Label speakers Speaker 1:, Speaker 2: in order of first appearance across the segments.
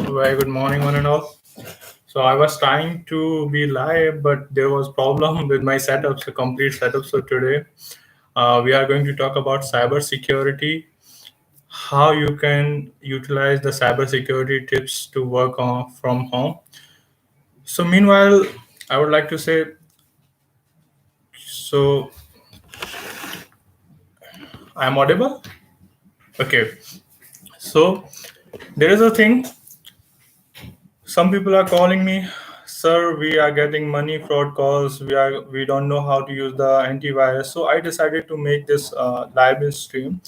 Speaker 1: Very good morning, one and all. So I was trying to be live, but there was problem with my setup, so complete setup. So today, we are going to talk about cyber security, how you can utilize the cyber security tips to work on from home. So meanwhile, I would like to say, so I'm audible. Okay. So there is a thing. Some people are calling me, sir. We are getting money fraud calls. We don't know how to use the antivirus. So I decided to make this live stream.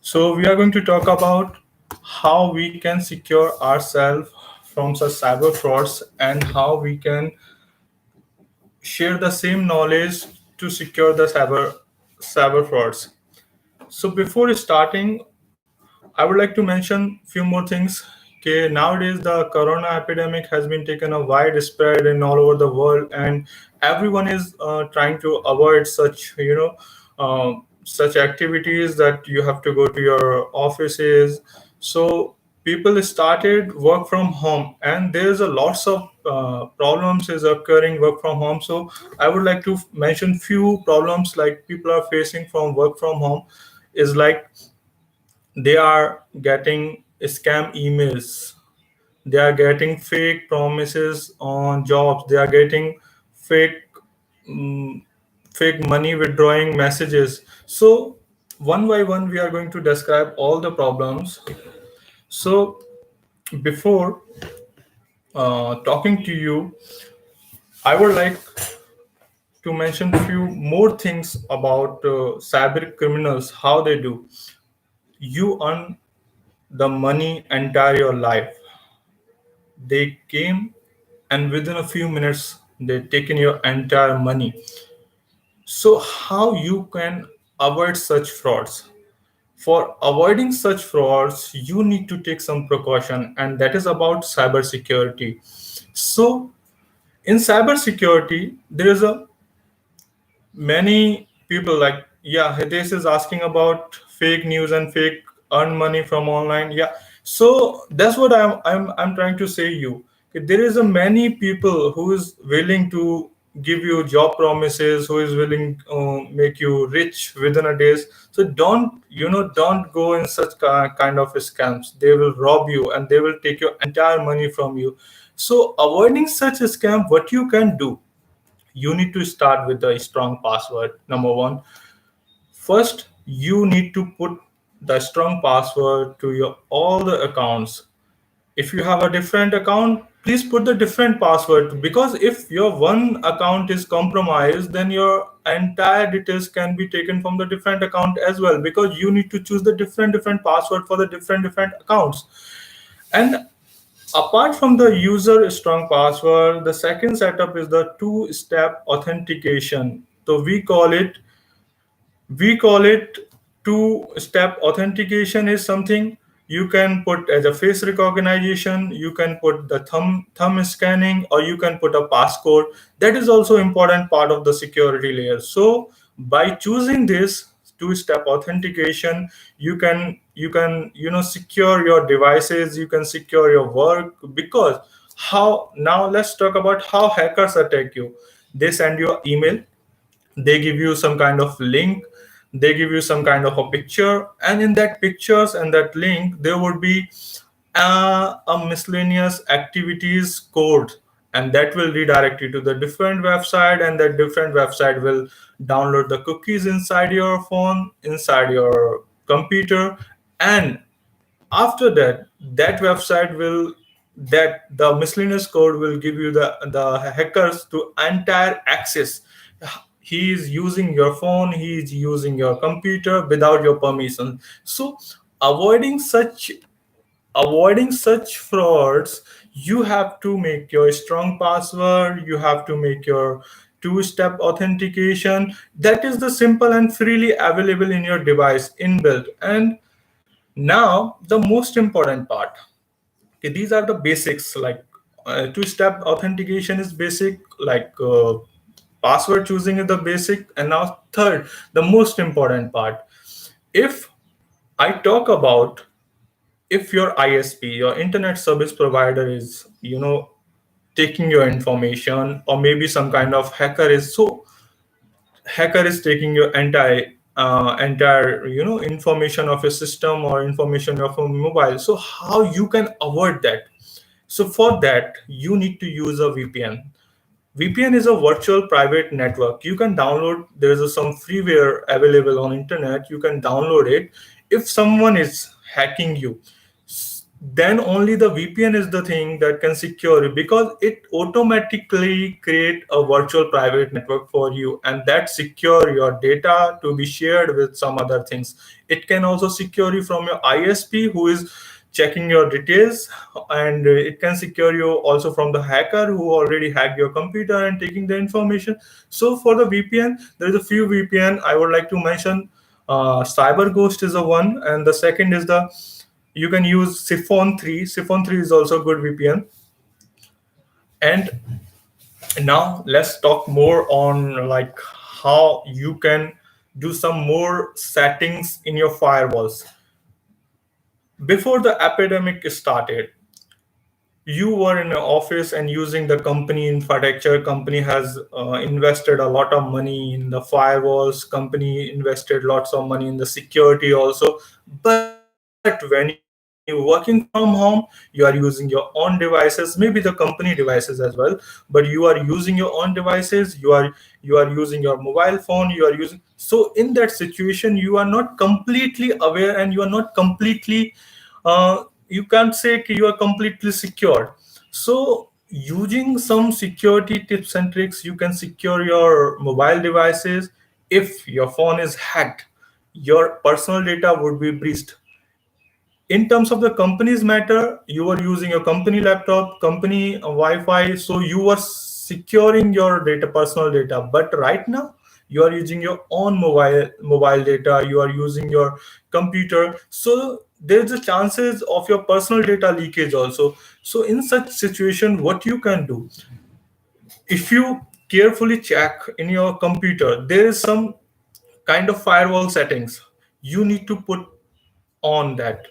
Speaker 1: So we are going to talk about how we can secure ourselves from such cyber frauds and how we can share the same knowledge to secure the cyber frauds. So before starting, I would like to mention few more things. Okay, nowadays the corona epidemic has been taken a wide spread in all over the world, and everyone is trying to avoid such activities that you have to go to your offices. So people started work from home, and there's a lots of problems is occurring work from home. So I would like to mention few problems like people are facing from work from home is like they are getting scam emails, they are getting fake promises on jobs, they are getting fake mm, fake money withdrawing messages. So one by one we are going to describe all the problems. So before talking to you, I would like to mention few more things about cyber criminals, how they do. You earn the money entire your life. They came, and within a few minutes they taken your entire money. So how you can avoid such frauds? For avoiding such frauds you need to take some precaution, and that is about cybersecurity. So in cybersecurity there is a many people like, yeah, this is asking about fake news and fake earn money from online. Yeah, so that's what I'm trying to say you. Okay, there is a many people who is willing to give you job promises, who is willing make you rich within a days. So don't go in such kind of scams. They will rob you and they will take your entire money from you. So avoiding such a scam, what you can do, you need to start with a strong password. Number one, first you need to put the strong password to your all the accounts. If you have a different account, please put the different password, because if your one account is compromised, then your entire details can be taken from the different account as well, because you need to choose the different password for the different accounts. And apart from the user strong password, the second setup is the two-step authentication. So we call it two-step authentication is something you can put as a face recognition, you can put the thumb scanning, or you can put a passcode. That is also important part of the security layer. So by choosing this two-step authentication, you can secure your devices, you can secure your work. Because how, now let's talk about how hackers attack you. They send you an email, they give you some kind of link, they give you some kind of a picture, and in that pictures and that link there would be a miscellaneous activities code, and that will redirect you to the different website, and that different website will download the cookies inside your phone, inside your computer. And after that, that website will, that the miscellaneous code will give you the hackers to entire access. He is using your phone, he is using your computer without your permission. So avoiding such avoiding such frauds, you have to make your strong password, you have to make your two-step authentication. That is the simple and freely available in your device inbuilt. And now the most important part. Okay, these are the basics, like two-step authentication is basic, like password choosing is the basic. And now third, the most important part. If I talk about, if your ISP, your internet service provider, is taking your information, or maybe some kind of hacker is taking your entire information of your system or information of a mobile. So how you can avoid that? So for that, you need to use a VPN. VPN is a virtual private network. You can download. There's some freeware available on internet. You can download it. If someone is hacking you, then only the VPN is the thing that can secure it, because it automatically create a virtual private network for you, and that secure your data to be shared with some other things. It can also secure you from your ISP who is checking your details, and it can secure you also from the hacker who already hacked your computer and taking the information. So for the VPN, there is a few VPN I would like to mention. CyberGhost is the one, and the second is the you can use Siphon 3. Siphon 3 is also a good VPN. And now let's talk more on like how you can do some more settings in your firewalls. Before the epidemic started, you were in an office and using the company infrastructure. Company has invested a lot of money in the firewalls. Company invested lots of money in the security also. But when you're working from home, you are using your own devices, maybe the company devices as well, but you are using your own devices. You are using your mobile phone. You are using. So in that situation, you are not completely aware, and you are not completely you can't say कि you are completely secured. So using some security tips and tricks, you can secure your mobile devices. If your phone is hacked, your personal data would be breached. In terms of the company's matter, you are using your company laptop, company Wi-Fi, so you are securing your data, personal data. But right now, you are using your own mobile data. You are using your computer, so there's a chances of your personal data leakage also. So in such situation, what you can do, if you carefully check in your computer, there is some kind of firewall settings you need to put on that.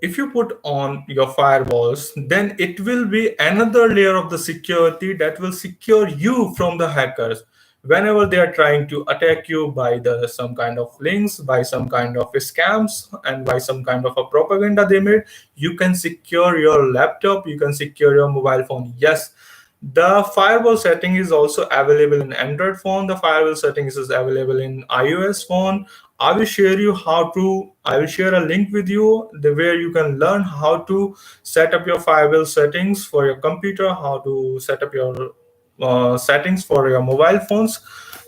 Speaker 1: If you put on your firewalls, then it will be another layer of the security that will secure you from the hackers whenever they are trying to attack you by the some kind of links, by some kind of scams, and by some kind of a propaganda they made. You can secure your laptop, you can secure your mobile phone. Yes, the firewall setting is also available in Android phone. The firewall settings is available in iOS phone. I will share a link with you where you can learn how to set up your firewall settings for your computer, how to set up your settings for your mobile phones.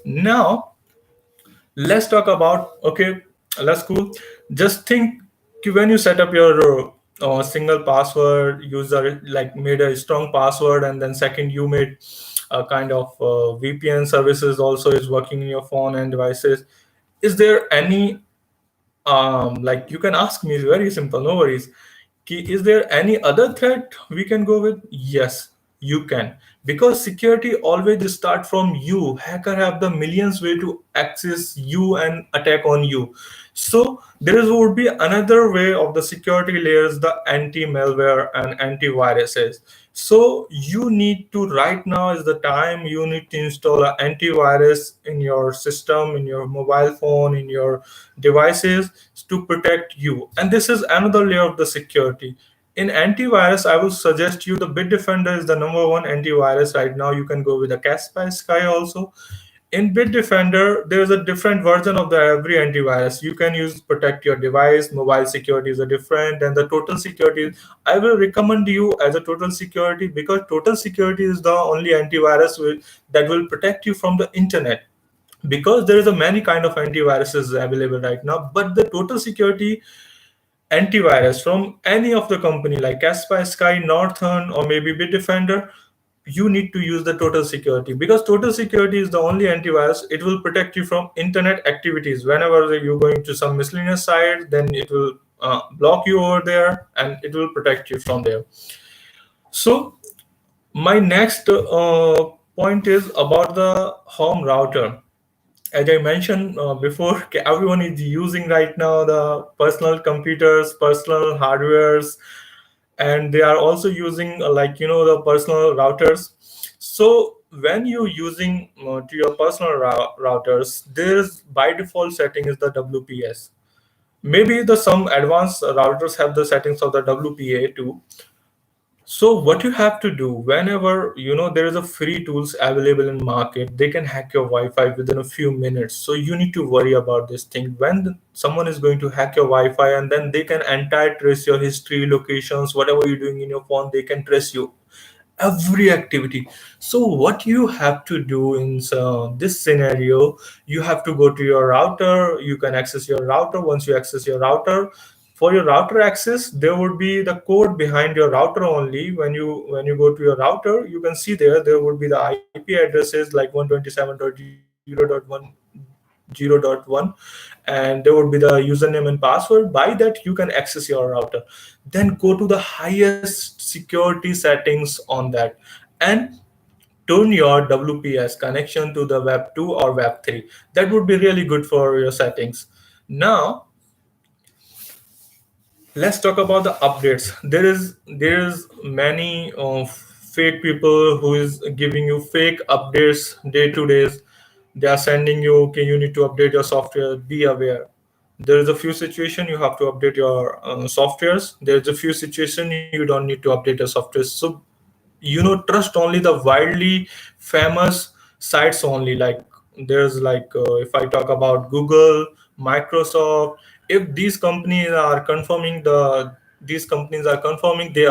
Speaker 1: Now let's talk about, okay, that's cool. Just think when you set up your single password, user like made a strong password, and then second you made a kind of VPN services also is working in your phone and devices. Is there any like you can ask me, very simple, no worries. Is there any other threat we can go with? Yes, you can. Because security always start from you. Hacker have the millions way to access you and attack on you. So there would be another way of the security layers, the anti-malware and antiviruses. So you need to, right now is the time you need to install an antivirus in your system, in your mobile phone, in your devices to protect you. And this is another layer of the security. In antivirus, I will suggest you the Bitdefender is the number one antivirus right now. You can go with the Kaspersky Sky also. In Bitdefender, there is a different version of the every antivirus. You can use protect your device, mobile security is a different, and the total security. I will recommend you as a total security, because total security is the only antivirus that will protect you from the internet, because there is a many kind of antiviruses available right now. But the total security antivirus from any of the company like Kaspersky, Northern, or maybe Bitdefender, you need to use the total security, because total security is the only antivirus. It will protect you from internet activities. Whenever you're going to some miscellaneous site, then it will block you over there, and it will protect you from there. So my next point is about the home router. as I mentioned before, everyone is using right now the personal computers, personal hardwares, and they are also using the personal routers. So when you're using to your personal routers, there's by default setting is the WPS. Maybe the some advanced routers have the settings of the WPA too. So what you have to do whenever there is a free tools available in market, they can hack your Wi-Fi within a few minutes. So you need to worry about this thing when someone is going to hack your Wi-Fi, and then they can entire trace your history, locations, whatever you're doing in your phone, they can trace you every activity. So what you have to do in this scenario, you have to go to your router. You can access your router. Once you access your router, for your router access, there would be the code behind your router only. When you go to your router, you can see there would be the IP addresses like 127.0.1.0.1, and there would be the username and password. By that you can access your router. Then go to the highest security settings on that, and turn your WPS connection to the web 2 or web 3. That would be really good for your settings. Now let's talk about the updates. There is many fake people who is giving you fake updates day to days. They are sending you, okay, you need to update your software, be aware. There is a few situation you have to update your softwares. There's a few situation you don't need to update your software. So trust only the widely famous sites only. Like there's if I talk about Google, Microsoft, if these companies are confirming they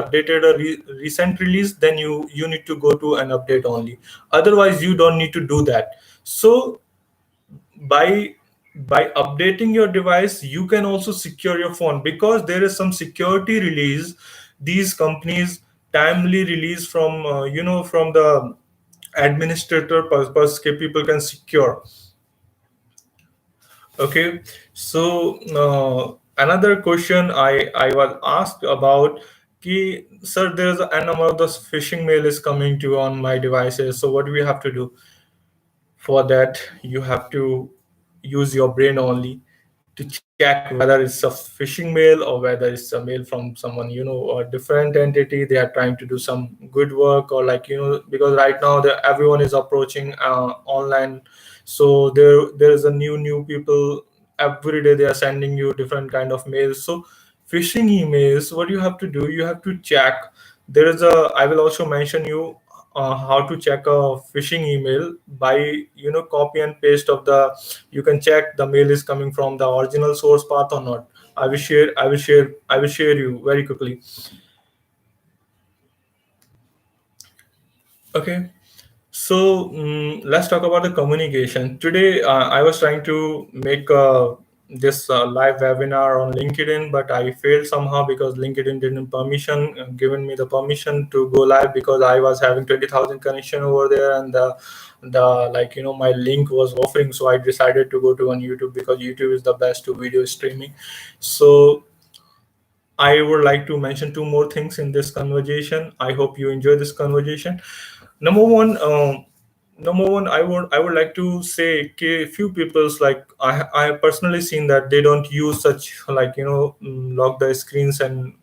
Speaker 1: updated a recent release, then you need to go to an update only. Otherwise you don't need to do that. So by by updating your device, you can also secure your phone, because there is some security release these companies timely release from from the administrator purpose, people can secure. Okay, so another question I was asked about, ki, sir, there's an number of the phishing mail is coming to on my devices, so what do we have to do? For that you have to use your brain only to check whether it's a phishing mail or whether it's a mail from someone, or different entity. They are trying to do some good work, or because right now everyone is approaching online. So there is a new people every day. They are sending you different kind of mails. So phishing emails, what you have to do, you have to check. There is a I will also mention you how to check a phishing email by copy and paste of the. You can check the mail is coming from the original source path or not. I will share you very quickly. Okay. So let's talk about the communication. Today, I was trying to make this live webinar on LinkedIn, but I failed somehow because LinkedIn didn't given me the permission to go live, because I was having 20,000 connection over there, and the my link was offering. So I decided to go to on YouTube, because YouTube is the best to video streaming. So I would like to mention two more things in this conversation. I hope you enjoy this conversation. Number one, I would like to say, okay, few people's like I have personally seen that they don't use such lock the screens, and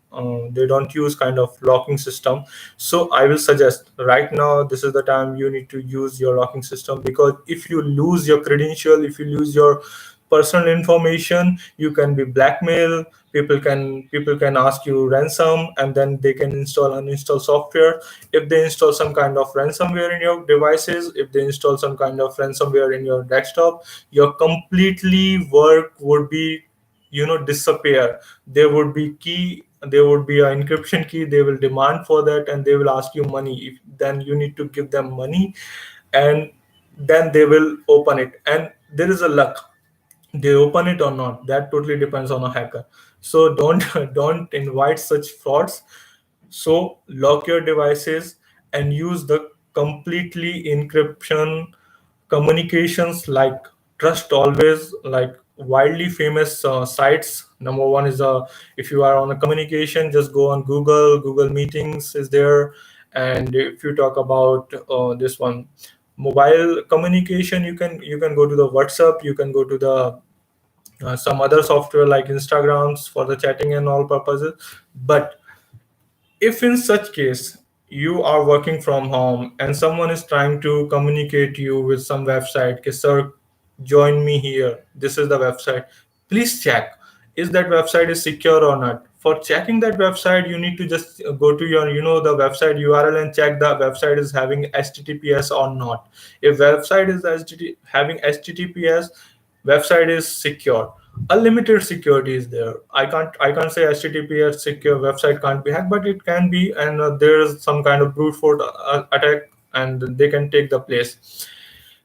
Speaker 1: they don't use kind of locking system. So I will suggest right now this is the time you need to use your locking system, because if you lose your credential, if you lose your personal information, you can be blackmailed. People can ask you ransom, and then they can uninstall software. If they install some kind of ransomware in your devices, if they install some kind of ransomware in your desktop, your completely work would be disappear. There would be an encryption key. They will demand for that, and they will ask you money. Then you need to give them money, and then they will open it, and there is a luck they open it or not. That totally depends on a hacker. So don't don't invite such frauds. So lock your devices and use the completely encryption communications, like trust always, like widely famous sites. Number one is if you are on a communication, just go on Google. Google Meetings is there. And if you talk about this one, mobile communication, you can go to the WhatsApp, you can go to the some other software like Instagrams for the chatting and all purposes. But if in such case you are working from home and someone is trying to communicate you with some website, okay, sir, join me here, this is the website, please check is that website is secure or not. For checking that website, you need to just go to your, the website URL and check the website is having HTTPS or not. If website is having HTTPS, website is secure. Unlimited security is there. I can't say HTTPS secure website can't be hacked, but it can be, and there is some kind of brute force attack, and they can take the place.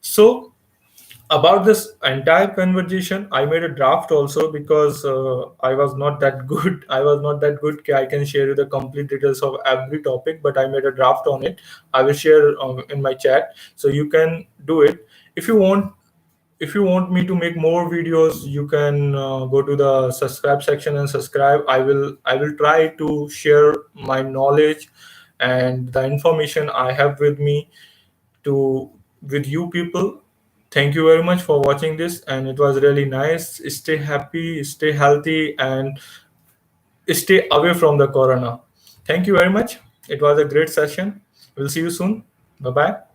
Speaker 1: So about this entire conversation, I made a draft also, because I was not that good. I was not that good. I can share you the complete details of every topic, but I made a draft on it. I will share in my chat, so you can do it. If you want, if you want me to make more videos, you can go to the subscribe section and subscribe. I will try to share my knowledge and the information I have with me to with you people. Thank you very much for watching this, and it was really nice. Stay happy, stay healthy, and stay away from the corona. Thank you very much. It was a great session. We'll see you soon. Bye bye.